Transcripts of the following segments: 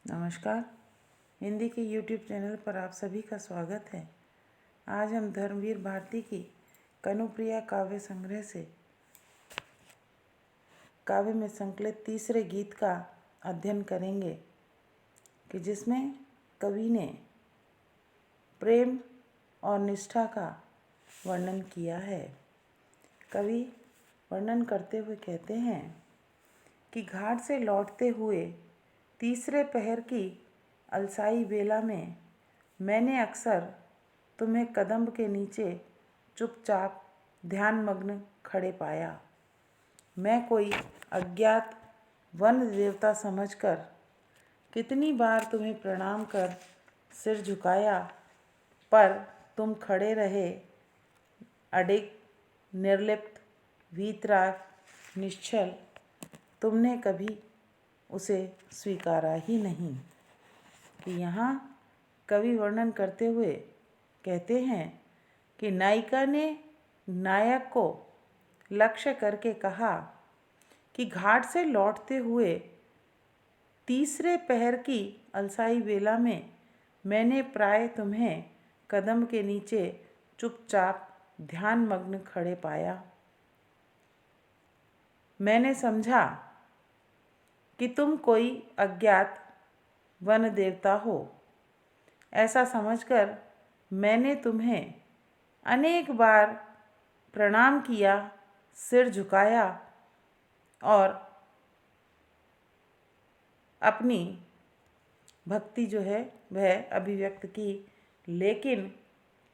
नमस्कार। हिंदी के YouTube channel पर आप सभी का स्वागत है। आज हम धर्मवीर भारती की कनुप्रिया काव्य संग्रह से काव्य में संकलित तीसरे गीत का अध्ययन करेंगे कि जिसमें कवि ने प्रेम और निष्ठा का वर्णन किया है। कवि वर्णन करते हुए कहते हैं कि घाट से लौटते हुए तीसरे पहर की अलसाई बेला में मैंने अक्सर तुम्हें कदम्ब के नीचे चुपचाप ध्यानमग्न खड़े पाया। मैं कोई अज्ञात वन देवता समझकर कितनी बार तुम्हें प्रणाम कर सिर झुकाया, पर तुम खड़े रहे अडिग, निर्लिप्त, वीतराग, निश्चल। तुमने कभी उसे स्वीकारा ही नहीं। कि यहाँ कवि वर्णन करते हुए कहते हैं कि नायिका ने नायक को लक्ष्य करके कहा कि घाट से लौटते हुए तीसरे पहर की अलसाई बेला में मैंने प्राय तुम्हें कदम के नीचे चुपचाप ध्यानमग्न खड़े पाया। मैंने समझा कि तुम कोई अज्ञात वन देवता हो। ऐसा समझकर मैंने तुम्हें अनेक बार प्रणाम किया, सिर झुकाया और अपनी भक्ति जो है वह अभिव्यक्त की, लेकिन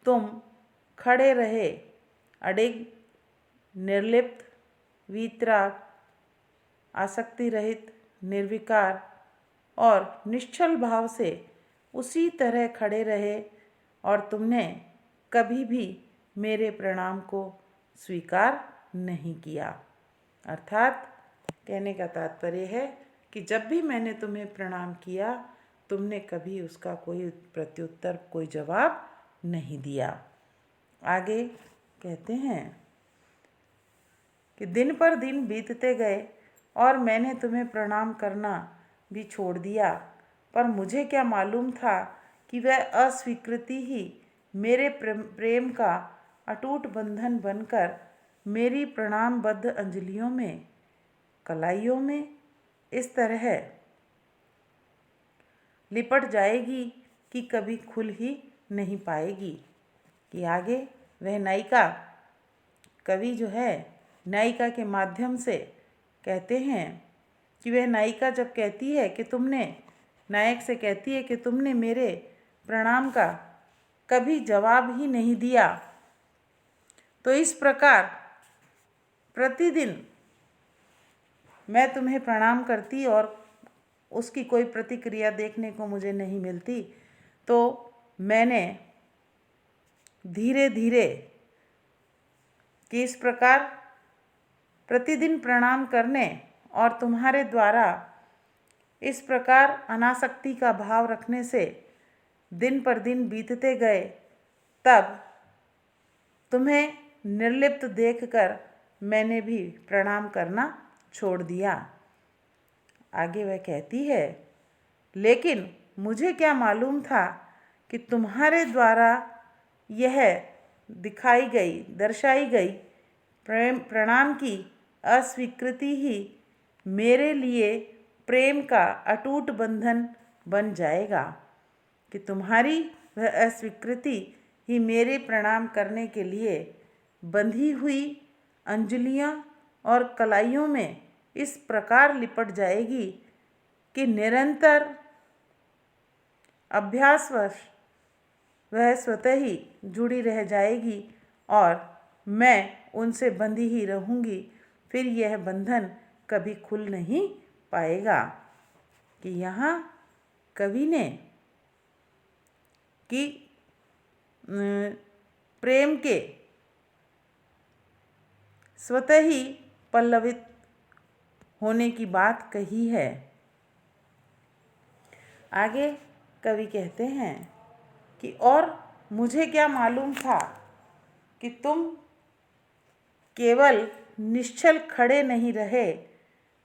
तुम खड़े रहे अडिग, निर्लिप्त, वीतराग, आसक्ति रहित, निर्विकार और निश्चल भाव से उसी तरह खड़े रहे और तुमने कभी भी मेरे प्रणाम को स्वीकार नहीं किया। अर्थात कहने का तात्पर्य है कि जब भी मैंने तुम्हें प्रणाम किया, तुमने कभी उसका कोई प्रत्युत्तर, कोई जवाब नहीं दिया। आगे कहते हैं कि दिन पर दिन बीतते गए और मैंने तुम्हें प्रणाम करना भी छोड़ दिया, पर मुझे क्या मालूम था कि वह अस्वीकृति ही मेरे प्रेम का अटूट बंधन बनकर मेरी प्रणामबद्ध अंजलियों में, कलाइयों में इस तरह लिपट जाएगी कि कभी खुल ही नहीं पाएगी। कि आगे वह नायिका, कवि जो है नायिका के माध्यम से कहते हैं कि वह नायिका जब कहती है कि तुमने, नायक से कहती है कि तुमने मेरे प्रणाम का कभी जवाब ही नहीं दिया, तो इस प्रकार प्रतिदिन मैं तुम्हें प्रणाम करती और उसकी कोई प्रतिक्रिया देखने को मुझे नहीं मिलती, तो मैंने धीरे धीरे कि इस प्रकार प्रतिदिन प्रणाम करने और तुम्हारे द्वारा इस प्रकार अनासक्ति का भाव रखने से दिन पर दिन बीतते गए, तब तुम्हें निर्लिप्त देखकर मैंने भी प्रणाम करना छोड़ दिया। आगे वह कहती है, लेकिन मुझे क्या मालूम था कि तुम्हारे द्वारा यह दिखाई गई, दर्शाई गई प्रणाम की अस्वीकृति ही मेरे लिए प्रेम का अटूट बंधन बन जाएगा। कि तुम्हारी वह अस्वीकृति ही मेरे प्रणाम करने के लिए बंधी हुई अंजलियां और कलाइयों में इस प्रकार लिपट जाएगी कि निरंतर अभ्यासवश वह स्वतः ही जुड़ी रह जाएगी और मैं उनसे बंधी ही रहूँगी। फिर यह बंधन कभी खुल नहीं पाएगा। कि यहाँ कवि ने कि प्रेम के स्वतः ही पल्लवित होने की बात कही है। आगे कवि कहते हैं कि और मुझे क्या मालूम था कि तुम केवल निश्चल खड़े नहीं रहे,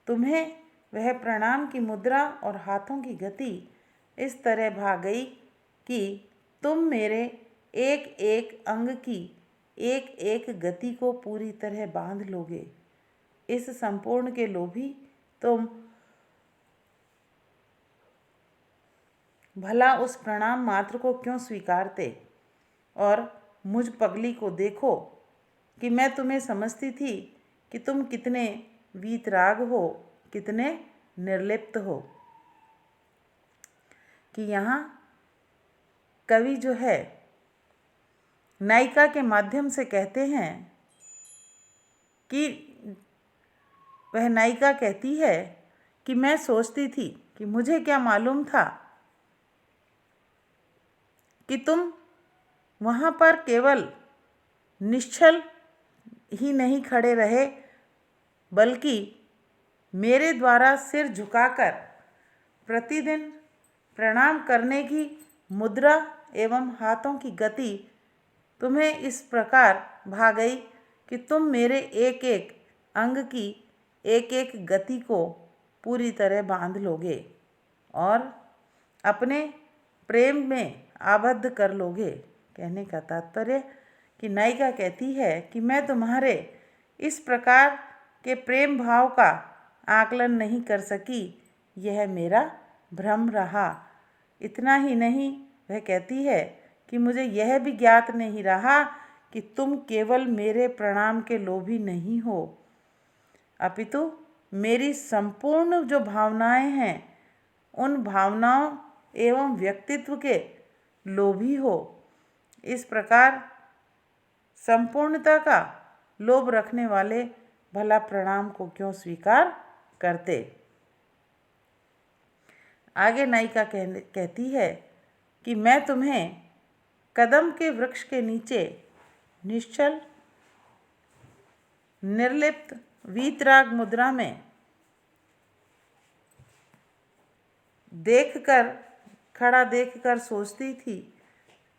तुम्हें वह प्रणाम की मुद्रा और हाथों की गति इस तरह भा गई कि तुम मेरे एक एक अंग की एक एक गति को पूरी तरह बांध लोगे। इस संपूर्ण के लोभी तुम भला उस प्रणाम मात्र को क्यों स्वीकारते? और मुझ पगली को देखो कि मैं तुम्हें समझती थी कि तुम कितने वीतराग हो, कितने निर्लिप्त हो। कि यहाँ कवि जो है नायिका के माध्यम से कहते हैं कि वह नायिका कहती है कि मैं सोचती थी कि मुझे क्या मालूम था कि तुम वहाँ पर केवल निश्चल ही नहीं खड़े रहे, बल्कि मेरे द्वारा सिर झुकाकर प्रतिदिन प्रणाम करने की मुद्रा एवं हाथों की गति तुम्हें इस प्रकार भा गई कि तुम मेरे एक एक अंग की एक एक गति को पूरी तरह बांध लोगे और अपने प्रेम में आबद्ध कर लोगे। कहने का तात्पर्य कि नायिका कहती है कि मैं तुम्हारे इस प्रकार के प्रेम भाव का आकलन नहीं कर सकी, यह मेरा भ्रम रहा। इतना ही नहीं, वह कहती है कि मुझे यह भी ज्ञात नहीं रहा कि तुम केवल मेरे प्रणाम के लोभी नहीं हो, अपितु मेरी संपूर्ण जो भावनाएं हैं उन भावनाओं एवं व्यक्तित्व के लोभी हो। इस प्रकार संपूर्णता का लोभ रखने वाले भला प्रणाम को क्यों स्वीकार करते? आगे नायिका कहती है कि मैं तुम्हें कदम के वृक्ष के नीचे निश्चल निर्लिप्त वीतराग मुद्रा में खड़ा देखकर सोचती थी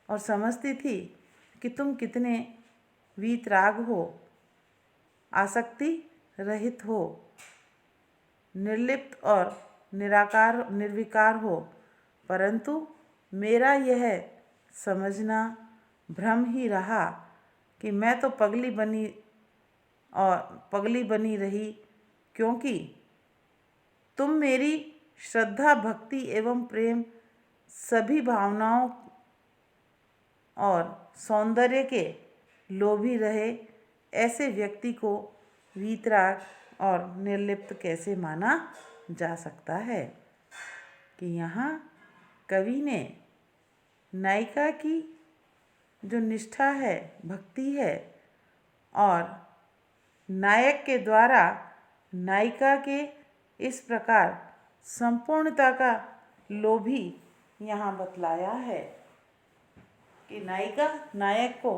और समझती थी कि तुम कितने वीतराग हो, आसक्ति रहित हो, निर्लिप्त और निर्विकार हो, परंतु मेरा यह समझना भ्रम ही रहा कि मैं तो पगली बनी रही, क्योंकि तुम मेरी श्रद्धा, भक्ति एवं प्रेम सभी भावनाओं और सौंदर्य के लोभी रहे। ऐसे व्यक्ति को वीतराग और निर्लिप्त कैसे माना जा सकता है? कि यहाँ कवि ने नायिका की जो निष्ठा है, भक्ति है और नायक के द्वारा नायिका के इस प्रकार संपूर्णता का लोभी यहाँ बतलाया है कि नायिका नायक को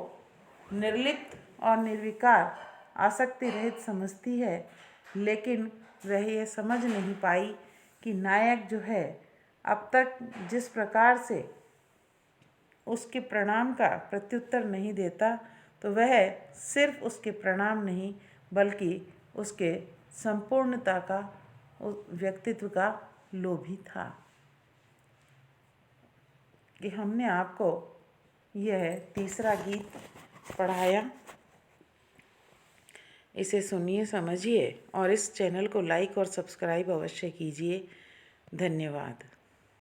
निर्लिप्त और निर्विकार, आसक्ति रहित समझती है, लेकिन वह यह समझ नहीं पाई कि नायक जो है अब तक जिस प्रकार से उसके प्रणाम का प्रत्युत्तर नहीं देता, तो वह सिर्फ उसके प्रणाम नहीं बल्कि उसके संपूर्णता का, व्यक्तित्व का लोभी था। कि हमने आपको यह तीसरा गीत पढ़ाया, इसे सुनिए, समझिए और इस चैनल को लाइक और सब्सक्राइब अवश्य कीजिए। धन्यवाद।